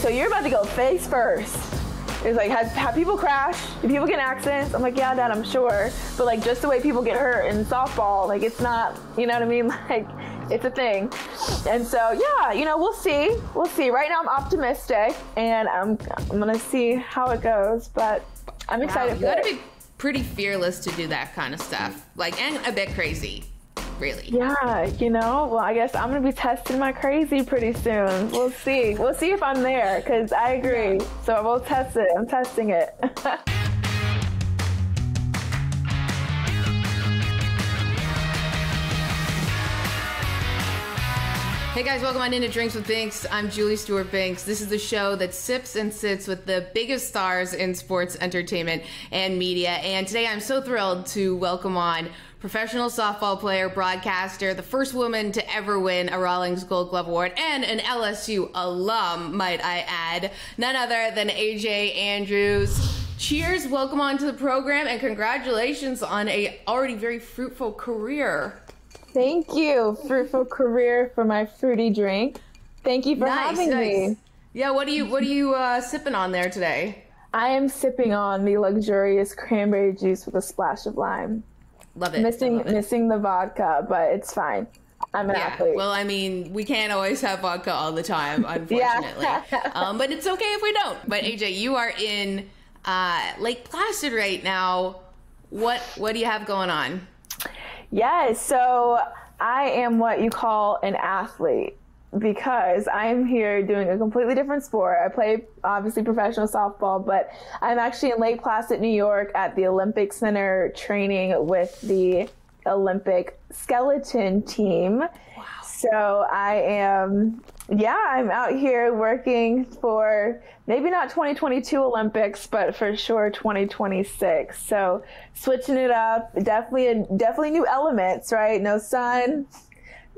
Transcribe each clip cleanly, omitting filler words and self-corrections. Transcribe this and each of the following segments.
so you're about to go face first. It's like, have people crash? Do people get in accidents? I'm like, yeah, Dad, I'm sure. But like, just the way people get hurt in softball, like it's not, you know what I mean? Like, it's a thing. And so, yeah, you know, we'll see. We'll see. Right now I'm optimistic and I'm going to see how it goes, but I'm excited for it. You got to be pretty fearless to do that kind of stuff. Like, and a bit crazy. Really? Yeah, you know, well, I guess I'm going to be testing my crazy pretty soon. We'll see. We'll see if I'm there, because I agree. So we'll test it. I'm testing it. Hey guys, welcome on into Drinks with Binks. I'm Julie Stewart-Binks. This is the show that sips and sits with the biggest stars in sports, entertainment, and media. And today I'm so thrilled to welcome on professional softball player, broadcaster, the first woman to ever win a Rawlings Gold Glove Award, and an LSU alum, might I add, none other than AJ Andrews. Cheers, welcome on to the program, and congratulations on a already very fruitful career. Thank you. Fruitful career for my fruity drink. Thank you for having me. Yeah, what are you sipping on there today? I am sipping on the luxurious cranberry juice with a splash of lime. Love it. Missing the vodka, but it's fine. I'm an athlete. Well, I mean, we can't always have vodka all the time, unfortunately. But it's okay if we don't. But AJ, you are in Lake Placid right now. What do you have going on? Yes, so I am what you call an athlete because I'm here doing a completely different sport. I play, obviously, professional softball, but I'm actually in Lake Placid, New York at the Olympic Center training with the Olympic skeleton team. Wow. So I'm out here working for maybe not 2022 Olympics, but for sure 2026. So switching it up, definitely new elements, right? No sun,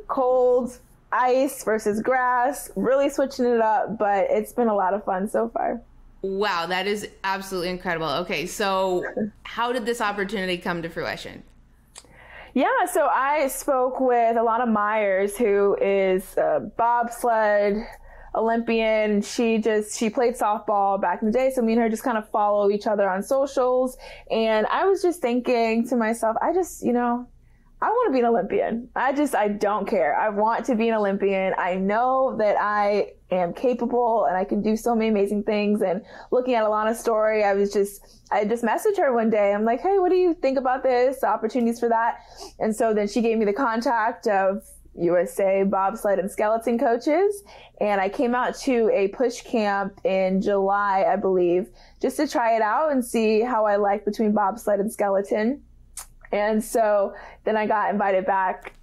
cold, ice versus grass, really switching it up, but it's been a lot of fun so far. Wow, that is absolutely incredible. Okay, so how did this opportunity come to fruition? Yeah, so I spoke with Alana Myers, who is a bobsled Olympian. She played softball back in the day, so me and her just kind of follow each other on socials. And I was just thinking to myself, I want to be an Olympian. I don't care. I want to be an Olympian. I know that I am capable and I can do so many amazing things. And looking at Alana's story, I just messaged her one day. I'm like, hey, what do you think about this? Opportunities for that. And so then she gave me the contact of USA bobsled and skeleton coaches. And I came out to a push camp in July, I believe, just to try it out and see how I like between bobsled and skeleton. And so then I got invited back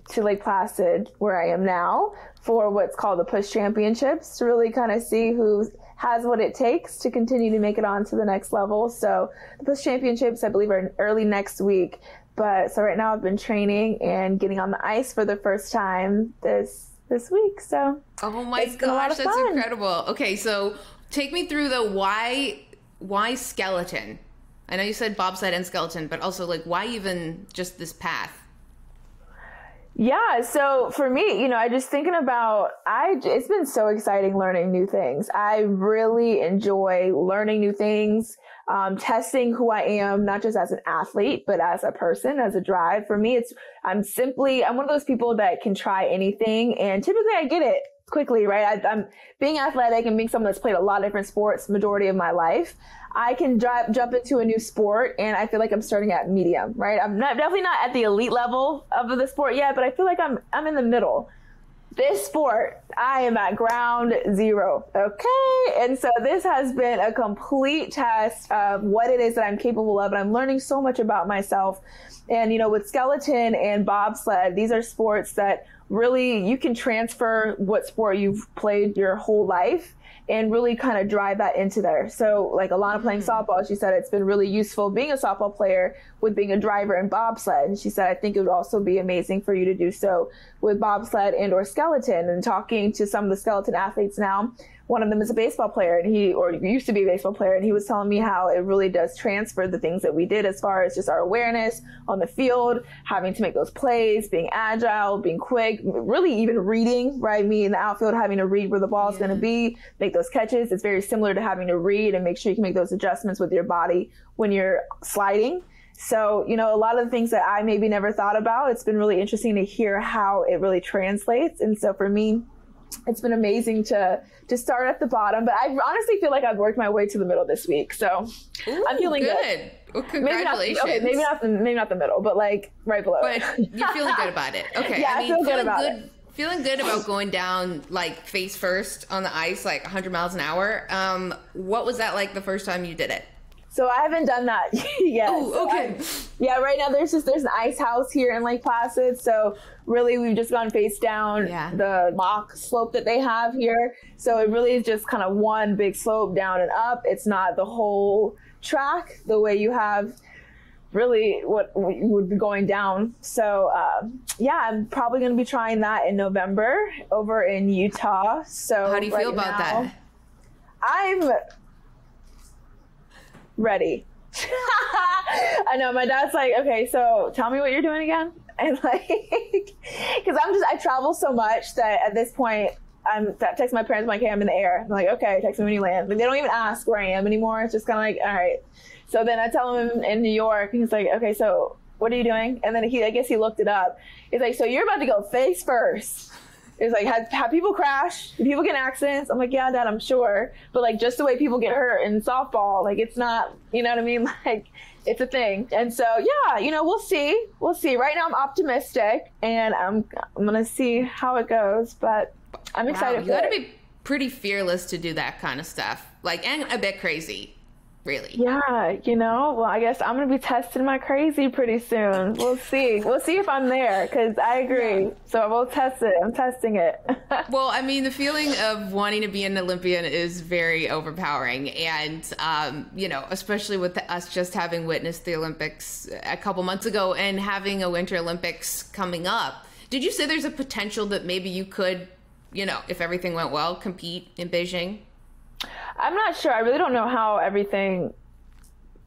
to Lake Placid, where I am now, for what's called the Push Championships, to really kind of see who has what it takes to continue to make it on to the next level. So the Push Championships, I believe, are early next week. But so right now I've been training and getting on the ice for the first time this week. So oh my gosh, that's incredible. Okay, so take me through the why skeleton? I know you said bobsled and skeleton, but also like why even just this path? Yeah, so for me, I just thinking about, it's been so exciting learning new things. I really enjoy learning new things, testing who I am, not just as an athlete, but as a person, as a drive. For me, I'm one of those people that can try anything, and typically I get it quickly, right? I'm being athletic and being someone that's played a lot of different sports majority of my life. I can jump into a new sport and I feel like I'm starting at medium, right? I'm definitely not at the elite level of the sport yet, but I feel like I'm in the middle. This sport, I am at ground zero, okay? And so this has been a complete test of what it is that I'm capable of, and I'm learning so much about myself. And, with skeleton and bobsled, these are sports that really you can transfer what sport you've played your whole life and really kind of drive that into there. So like Alana playing softball, she said it's been really useful being a softball player with being a driver in bobsled. And she said, I think it would also be amazing for you to do so with bobsled and or skeleton. And talking to some of the skeleton athletes now, one of them is a baseball player, and he used to be a baseball player, and he was telling me how it really does transfer the things that we did as far as just our awareness on the field, having to make those plays, being agile, being quick, really even reading, right? Me in the outfield having to read where the ball is going to be, make those catches. It's very similar to having to read and make sure you can make those adjustments with your body when you're sliding. So, you know, a lot of the things that I maybe never thought about, it's been really interesting to hear how it really translates. And so for me, it's been amazing to start at the bottom, but I honestly feel like I've worked my way to the middle this week. So Ooh, I'm feeling good. Well, congratulations. Maybe not the middle, but like right below. But you're feeling good about it. Okay. Yeah, I feel good about it. Feeling good about going down like face first on the ice, like 100 miles an hour. What was that like the first time you did it? So I haven't done that yet. Oh, okay. Right now there's an ice house here in Lake Placid. So really we've just gone face down the mock slope that they have here. So it really is just kind of one big slope down and up. It's not the whole track the way you have really what would be going down. So I'm probably going to be trying that in November over in Utah. So how do you feel about that? I'm ready. I know my dad's like, okay, so tell me what you're doing again. And like, because I travel so much that at this point I'm texting my parents, I'm like, hey, I'm in the air. I'm like, okay, text me when you land. Like, they don't even ask where I am anymore. It's just kind of like, all right. So then I tell him in New York, and he's like, okay, so what are you doing? And then I guess he looked it up. He's like, so you're about to go face first. It's like, have people crash? Do people get in accidents? I'm like, yeah, Dad, I'm sure. But like, just the way people get hurt in softball, like it's not, you know what I mean? Like, it's a thing. And so, yeah, you know, we'll see. We'll see. Right now I'm optimistic, and I'm going to see how it goes, but I'm excited for it. You got to be pretty fearless to do that kind of stuff. Like, and a bit crazy. Really? Yeah, you know, well, I guess I'm going to be testing my crazy pretty soon. We'll see. We'll see if I'm there, because I agree. So we'll test it. I'm testing it. Well, I mean, the feeling of wanting to be an Olympian is very overpowering. And, you know, especially with us just having witnessed the Olympics a couple months ago and having a Winter Olympics coming up. Did you say there's a potential that maybe you could, you know, if everything went well, compete in Beijing? I'm not sure. I really don't know how everything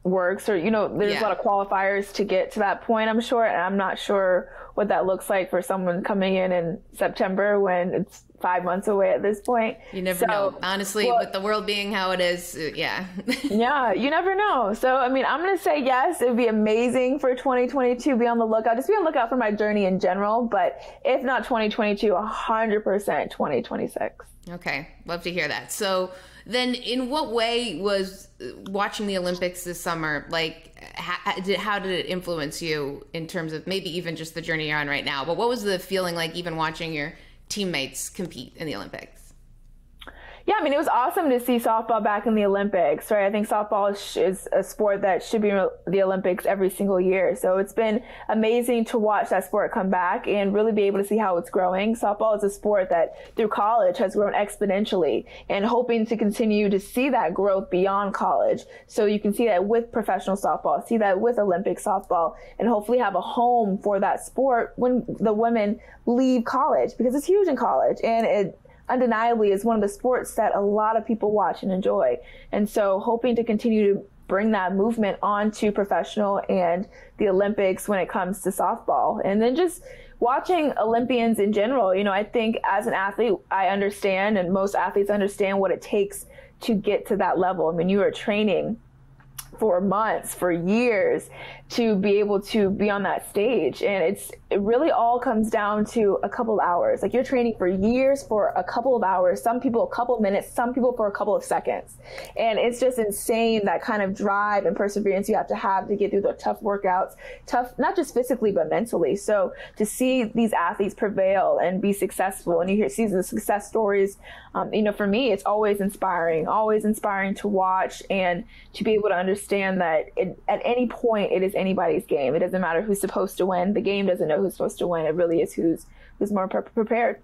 works, or, you know, there's a lot of qualifiers to get to that point, I'm sure. And I'm not sure what that looks like for someone coming in September when it's 5 months away at this point. You never know. Honestly, with the world being how it is, yeah. Yeah, you never know. So, I mean, I'm going to say yes. It would be amazing for 2022. Be on the lookout. Just be on the lookout for my journey in general. But if not 2022, 100% 2026. Okay. Love to hear that. So then in what way was watching the Olympics this summer, like, how did it influence you in terms of maybe even just the journey you're on right now? But what was the feeling like even watching your teammates compete in the Olympics? Yeah, I mean, it was awesome to see softball back in the Olympics, right? I think softball is a sport that should be in the Olympics every single year. So it's been amazing to watch that sport come back and really be able to see how it's growing. Softball is a sport that through college has grown exponentially, and hoping to continue to see that growth beyond college. So you can see that with professional softball, see that with Olympic softball, and hopefully have a home for that sport when the women leave college, because it's huge in college, and it undeniably is one of the sports that a lot of people watch and enjoy. And so hoping to continue to bring that movement onto professional and the Olympics when it comes to softball. And then just watching Olympians in general, you know, I think as an athlete, I understand, and most athletes understand what it takes to get to that level. I mean, you are training for months, for years, to be able to be on that stage. And it really all comes down to a couple of hours. Like, you're training for years for a couple of hours, some people a couple of minutes, some people for a couple of seconds. And it's just insane, that kind of drive and perseverance you have to get through the tough workouts, tough, not just physically, but mentally. So to see these athletes prevail and be successful, and you see the success stories, you know, for me, it's always inspiring to watch, and to be able to understand that at any point it is anybody's game. It doesn't matter who's supposed to win. The game doesn't know who's supposed to win. It really is who's more prepared.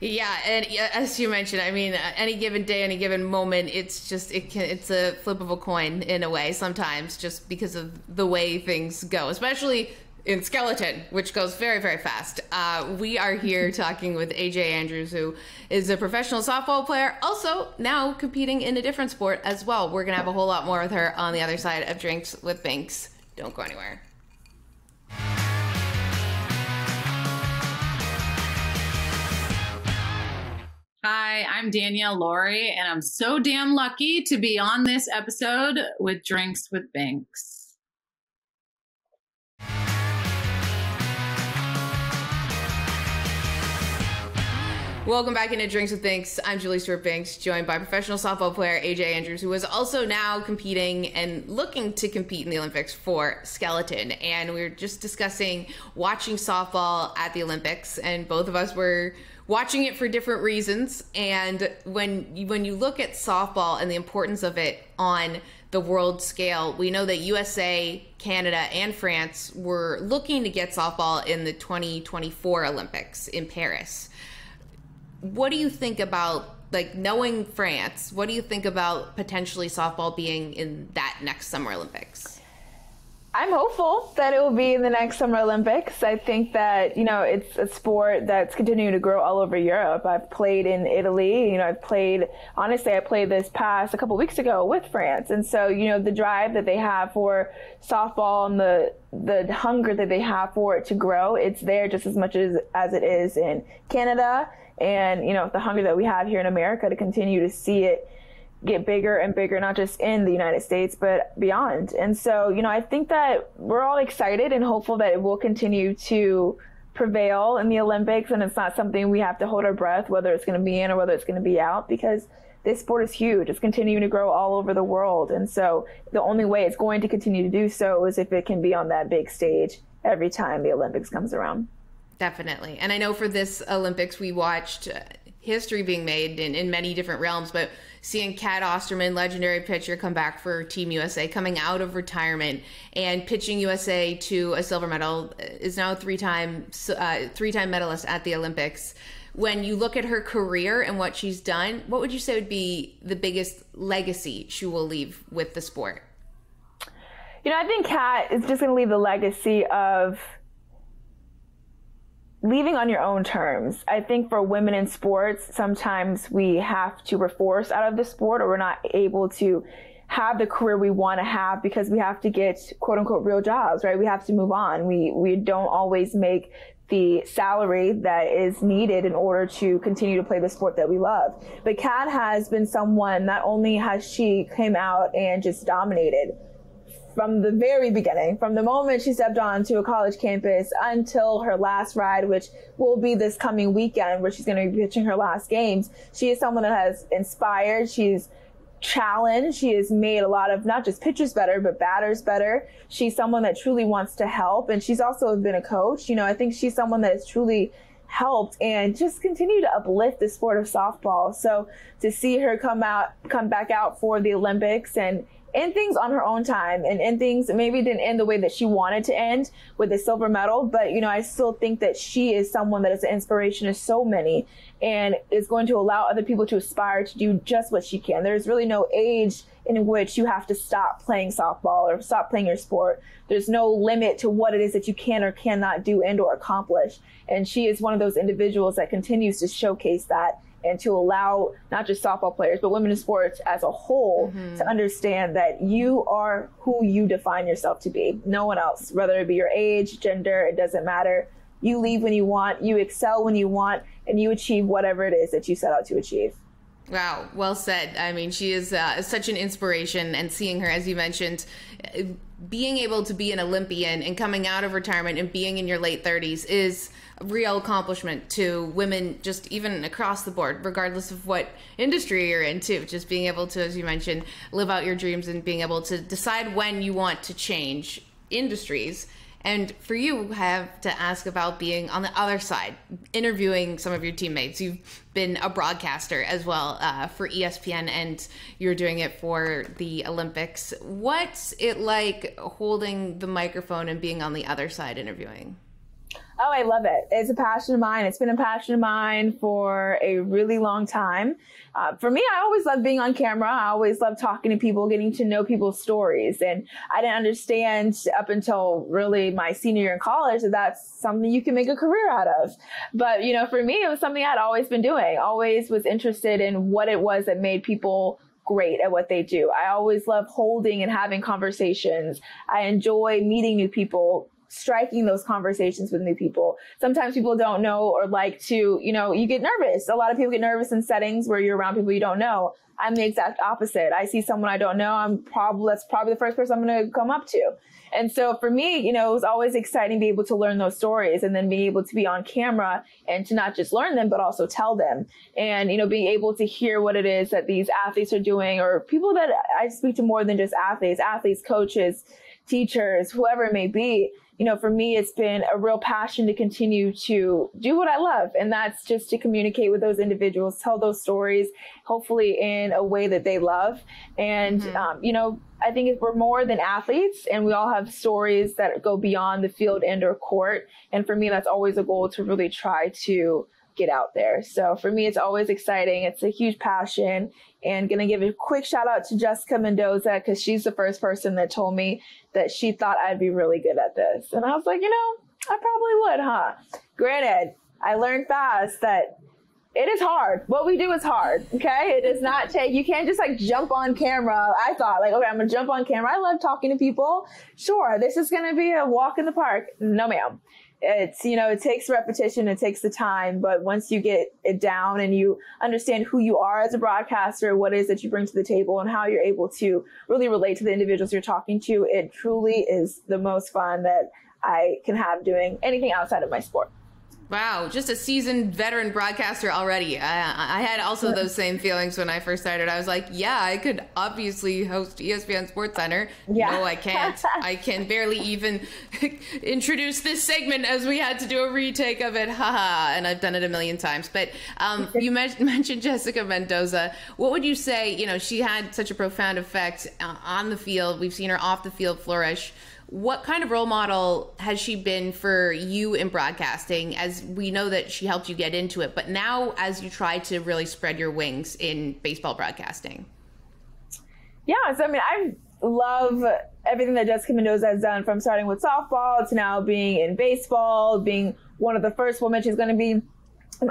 Yeah, and as you mentioned, I mean, any given day, any given moment, it's a flip of a coin in a way sometimes, just because of the way things go, especially in skeleton, which goes very, very fast. We are here talking with AJ Andrews, who is a professional softball player, also now competing in a different sport as well. We're going to have a whole lot more with her on the other side of Drinks with Binks. Don't go anywhere. Hi, I'm Danielle Laurie, and I'm so damn lucky to be on this episode with Drinks with Binks. Welcome back into Drinks with Binks. I'm Julie Stewart-Binks, joined by professional softball player AJ Andrews, who is also now competing and looking to compete in the Olympics for skeleton. And we were just discussing watching softball at the Olympics, and both of us were watching it for different reasons. And when you look at softball and the importance of it on the world scale, we know that USA, Canada, and France were looking to get softball in the 2024 Olympics in Paris. What do you think about, like, knowing France, what do you think about potentially softball being in that next Summer Olympics? I'm hopeful that it will be in the next Summer Olympics. I think that, it's a sport that's continuing to grow all over Europe. I've played in Italy. I played this past a couple weeks ago with France. And so, the drive that they have for softball and the hunger that they have for it to grow, it's there just as much as it is in Canada. And, the hunger that we have here in America to continue to see it get bigger and bigger, not just in the United States, but beyond. And so, I think that we're all excited and hopeful that it will continue to prevail in the Olympics. And it's not something we have to hold our breath, whether it's going to be in or whether it's going to be out, because this sport is huge. It's continuing to grow all over the world. And so the only way it's going to continue to do so is if it can be on that big stage every time the Olympics comes around. Definitely. And I know for this Olympics, we watched history being made in many different realms, but seeing Cat Osterman, legendary pitcher, come back for Team USA, coming out of retirement and pitching USA to a silver medal, is now a three-time medalist at the Olympics. When you look at her career and what she's done, what would you say would be the biggest legacy she will leave with the sport? I think Cat is just going to leave the legacy of leaving on your own terms. I think for women in sports, sometimes we have to, we're forced out of the sport, or we're not able to have the career we want to have because we have to get quote unquote real jobs, right? We have to move on. We don't always make the salary that is needed in order to continue to play the sport that we love. But Kat has been someone, not only has she came out and just dominated from the very beginning, from the moment she stepped onto a college campus until her last ride, which will be this coming weekend where she's going to be pitching her last games. She is someone that has inspired. She's challenged. She has made a lot of not just pitchers better, but batters better. She's someone that truly wants to help. And she's also been a coach. I think she's someone that has truly helped and just continue to uplift the sport of softball. So to see her come back out for the Olympics and end things on her own time and end things maybe didn't end the way that she wanted to end with the silver medal, but I still think that she is someone that is an inspiration to so many and is going to allow other people to aspire to do just what she can. There's really no age in which you have to stop playing softball or stop playing your sport. There's no limit to what it is that you can or cannot do and or accomplish. And she is one of those individuals that continues to showcase that and to allow not just softball players, but women in sports as a whole to understand that you are who you define yourself to be. No one else, whether it be your age, gender, it doesn't matter. You leave when you want, you excel when you want, and you achieve whatever it is that you set out to achieve. Wow, well said. I mean, she is such an inspiration, and seeing her, as you mentioned, being able to be an Olympian and coming out of retirement and being in your late 30s is a real accomplishment to women, just even across the board, regardless of what industry you're in, too. Just being able to, as you mentioned, live out your dreams and being able to decide when you want to change industries. And for you, have to ask about being on the other side, interviewing some of your teammates. You've been a broadcaster as well for ESPN, and you're doing it for the Olympics. What's it like holding the microphone and being on the other side interviewing? Oh, I love it. It's a passion of mine. It's been a passion of mine for a really long time. For me, I always love being on camera. I always love talking to people, getting to know people's stories. And I didn't understand up until really my senior year in college that that's something you can make a career out of. But, for me, it was something I'd always been doing. Always was interested in what it was that made people great at what they do. I always love holding and having conversations. I enjoy meeting new people, striking those conversations with new people. Sometimes people don't know or like to, you get nervous. A lot of people get nervous in settings where you're around people you don't know. I'm the exact opposite. I see someone I don't know. That's probably the first person I'm going to come up to. And so for me, it was always exciting to be able to learn those stories and then being able to be on camera and to not just learn them, but also tell them. And, being able to hear what it is that these athletes are doing, or people that I speak to more than just athletes, coaches, teachers, whoever it may be. For me, it's been a real passion to continue to do what I love. And that's just to communicate with those individuals, tell those stories, hopefully in a way that they love. And, I think if we're more than athletes and we all have stories that go beyond the field and or court. And for me, that's always a goal to really try to get out there. So for me, it's always exciting. It's a huge passion. And going to give a quick shout out to Jessica Mendoza, because she's the first person that told me that she thought I'd be really good at this. And I was like, I probably would, huh? Granted, I learned fast that it is hard. What we do is hard, okay? It does not take, you can't just jump on camera. I thought okay, I'm going to jump on camera. I love talking to people. Sure, this is going to be a walk in the park. No, ma'am. It's, it takes repetition, it takes the time, but once you get it down and you understand who you are as a broadcaster, what it is that you bring to the table and how you're able to really relate to the individuals you're talking to, it truly is the most fun that I can have doing anything outside of my sport. Wow, just a seasoned veteran broadcaster already. I had also those same feelings when I first started. I was like, yeah, I could obviously host ESPN SportsCenter. Yeah. No, I can't. I can barely even introduce this segment as we had to do a retake of it. Haha, and I've done it a million times. But you mentioned Jessica Mendoza. What would you say, she had such a profound effect on the field. We've seen her off the field flourish. What kind of role model has she been for you in broadcasting, as we know that she helped you get into it, but now as you try to really spread your wings in baseball broadcasting? Yeah, so I love everything that Jessica Mendoza has done, from starting with softball to now being in baseball, being one of the first women. She's going to be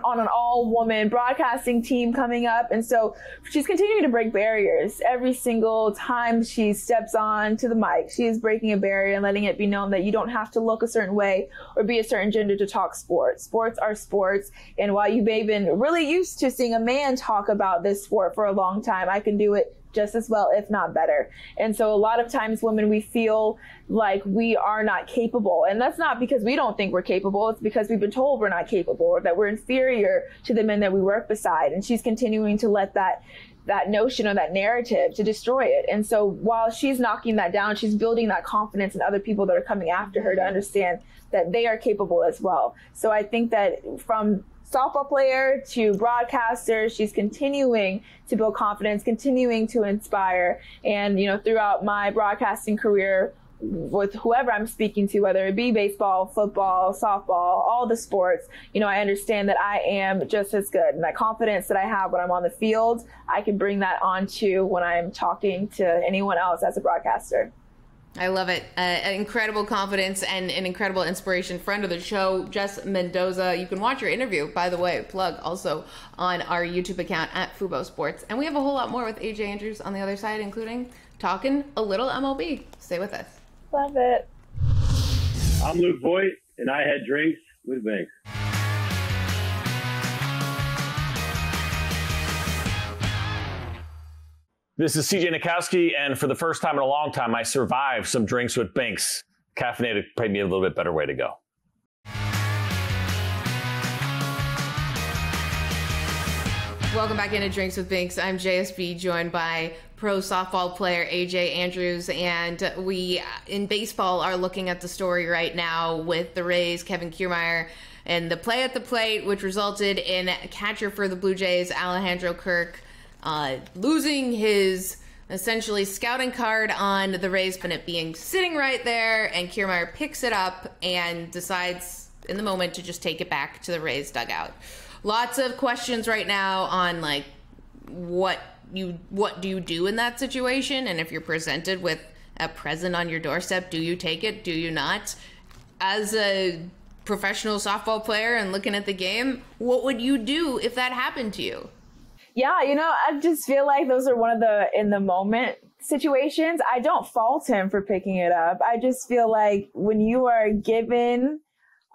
on an all-woman broadcasting team coming up. And so she's continuing to break barriers. Every single time she steps on to the mic, she is breaking a barrier and letting it be known that you don't have to look a certain way or be a certain gender to talk sports. Sports are sports. And while you may have been really used to seeing a man talk about this sport for a long time, I can do it just as well, if not better. And so a lot of times women, we feel like we are not capable. And that's not because we don't think we're capable. It's because we've been told we're not capable, or that we're inferior to the men that we work beside. And she's continuing to let that notion or that narrative to destroy it. And so while she's knocking that down, she's building that confidence in other people that are coming after her to understand that they are capable as well. So I think that from softball player to broadcaster, she's continuing to build confidence, continuing to inspire. And, throughout my broadcasting career, with whoever I'm speaking to, whether it be baseball, football, softball, all the sports, I understand that I am just as good. And that confidence that I have when I'm on the field, I can bring that on to when I'm talking to anyone else as a broadcaster. I love it. Incredible confidence and an incredible inspiration. Friend of the show, Jess Mendoza. You can watch your interview, by the way, plug also on our YouTube account at Fubo Sports. And we have a whole lot more with AJ Andrews on the other side, including talking a little MLB. Stay with us. Love it. I'm Luke Voigt, and I had drinks with Binks. This is CJ Nikowski, and for the first time in a long time, I survived some drinks with Binks. Caffeinated paid me a little bit better way to go. Welcome back into Drinks with Binks. I'm JSB, joined by pro softball player AJ Andrews, and we in baseball are looking at the story right now with the Rays, Kevin Kiermaier, and the play at the plate, which resulted in a catcher for the Blue Jays, Alejandro Kirk, losing his essentially scouting card on the Rays, and it being sitting right there, and Kiermaier picks it up and decides in the moment to just take it back to the Rays dugout. Lots of questions right now on like what do you do in that situation, and if you're presented with a present on your doorstep, do you take it? Do you not? As a professional softball player and looking at the game, what would you do if that happened to you? Yeah, I just feel like those are one of the in the moment situations. I don't fault him for picking it up. I just feel like when you are given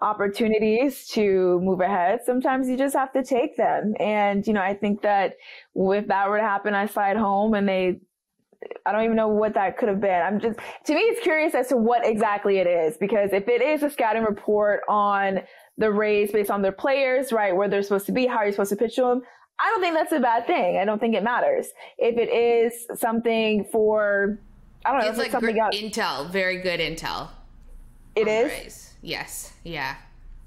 opportunities to move ahead, sometimes you just have to take them. And, I think that if that were to happen, I slide home and I don't even know what that could have been. To me, it's curious as to what exactly it is, because if it is a scouting report on the Rays based on their players, right, where they're supposed to be, how you're supposed to pitch to them, I don't think that's a bad thing. I don't think it matters. If it is something for, I don't know, it's like something else. Intel, very good intel. It is? Rays. Yes. Yeah.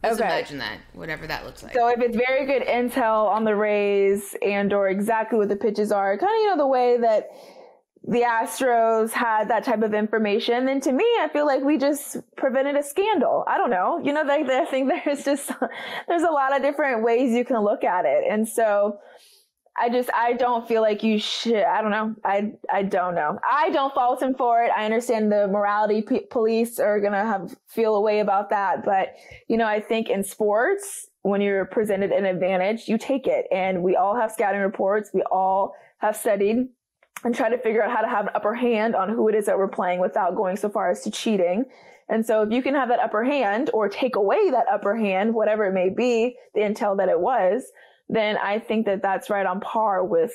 Just imagine that, whatever that looks like. So if it's very good intel on the Rays or exactly what the pitches are, kind of, the way that the Astros had that type of information, then to me, I feel like we just prevented a scandal. I don't know. I think there's a lot of different ways you can look at it. And so I don't feel like you should. I don't know. I don't know. I don't fault him for it. I understand the morality police are going to feel a way about that. But, I think in sports, when you're presented an advantage, you take it. And we all have scouting reports. We all have studied and try to figure out how to have an upper hand on who it is that we're playing without going so far as to cheating. And so if you can have that upper hand or take away that upper hand, whatever it may be, the intel that it was, then I think that that's right on par with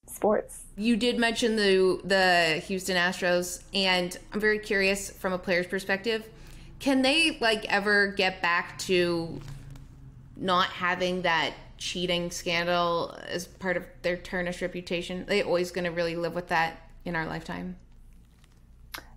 sports. You did mention the Houston Astros, and I'm very curious from a player's perspective, can they ever get back to not having that cheating scandal as part of their tarnished reputation? Are they always going to really live with that in our lifetime?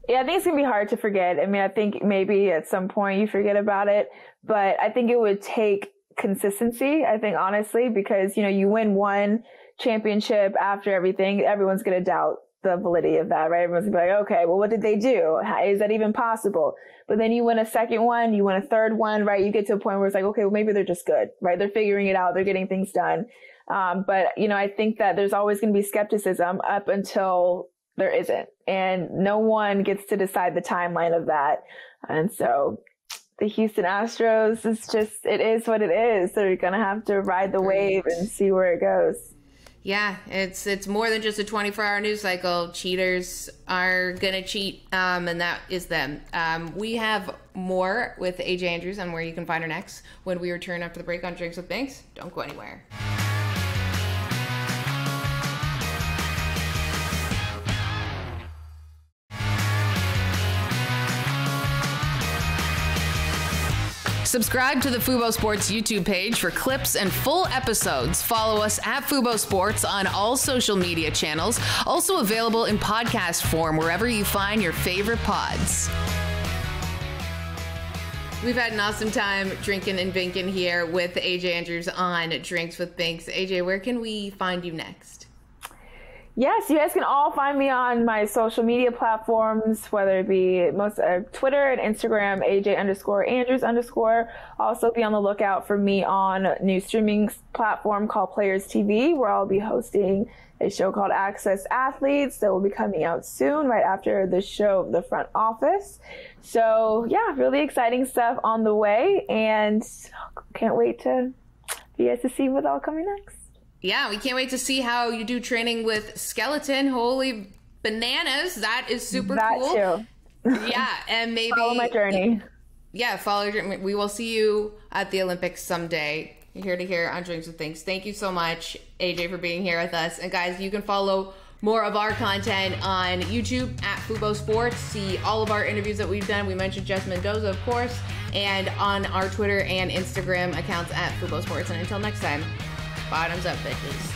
Yeah, I think it's going to be hard to forget. I mean, I think maybe at some point you forget about it, but I think it would take consistency, I think, honestly, because, you win one championship after everything, everyone's going to doubt the validity of that, right? Everyone's going to be like, okay, well, what did they do? Is that even possible? But then you win a second one, you win a third one, right? You get to a point where it's like, okay, well, maybe they're just good, right? They're figuring it out. They're getting things done. But, I think that there's always going to be skepticism up until there isn't. And no one gets to decide the timeline of that. And so the Houston Astros it is what it is. They're going to have to ride the wave and see where it goes. Yeah, it's more than just a 24-hour news cycle. Cheaters are going to cheat, and that is them. We have more with AJ Andrews on where you can find her next when we return after the break on Drinks with Binks. Don't go anywhere. Subscribe to the Fubo Sports YouTube page for clips and full episodes. Follow us at Fubo Sports on all social media channels. Also available in podcast form wherever you find your favorite pods. We've had an awesome time drinking and binking here with AJ Andrews on Drinks with Binks. AJ, where can we find you next? Yes, you guys can all find me on my social media platforms, whether it be Twitter and Instagram, AJ_Andrews_. Also be on the lookout for me on a new streaming platform called Players TV, where I'll be hosting a show called Access Athletes that will be coming out soon, right after the show, The Front Office. So yeah, really exciting stuff on the way, and can't wait for you guys to see what's all coming next. Yeah, we can't wait to see how you do training with Skeleton. Holy bananas. That is super cool. That too. Yeah, and maybe follow my journey. Yeah, follow your journey. We will see you at the Olympics someday. You're here to hear on Drinks with Things. Thank you so much, AJ, for being here with us. And guys, you can follow more of our content on YouTube at Fubo Sports. See all of our interviews that we've done. We mentioned Jess Mendoza, of course, and on our Twitter and Instagram accounts at Fubo Sports. And until next time, bottoms up, bitches.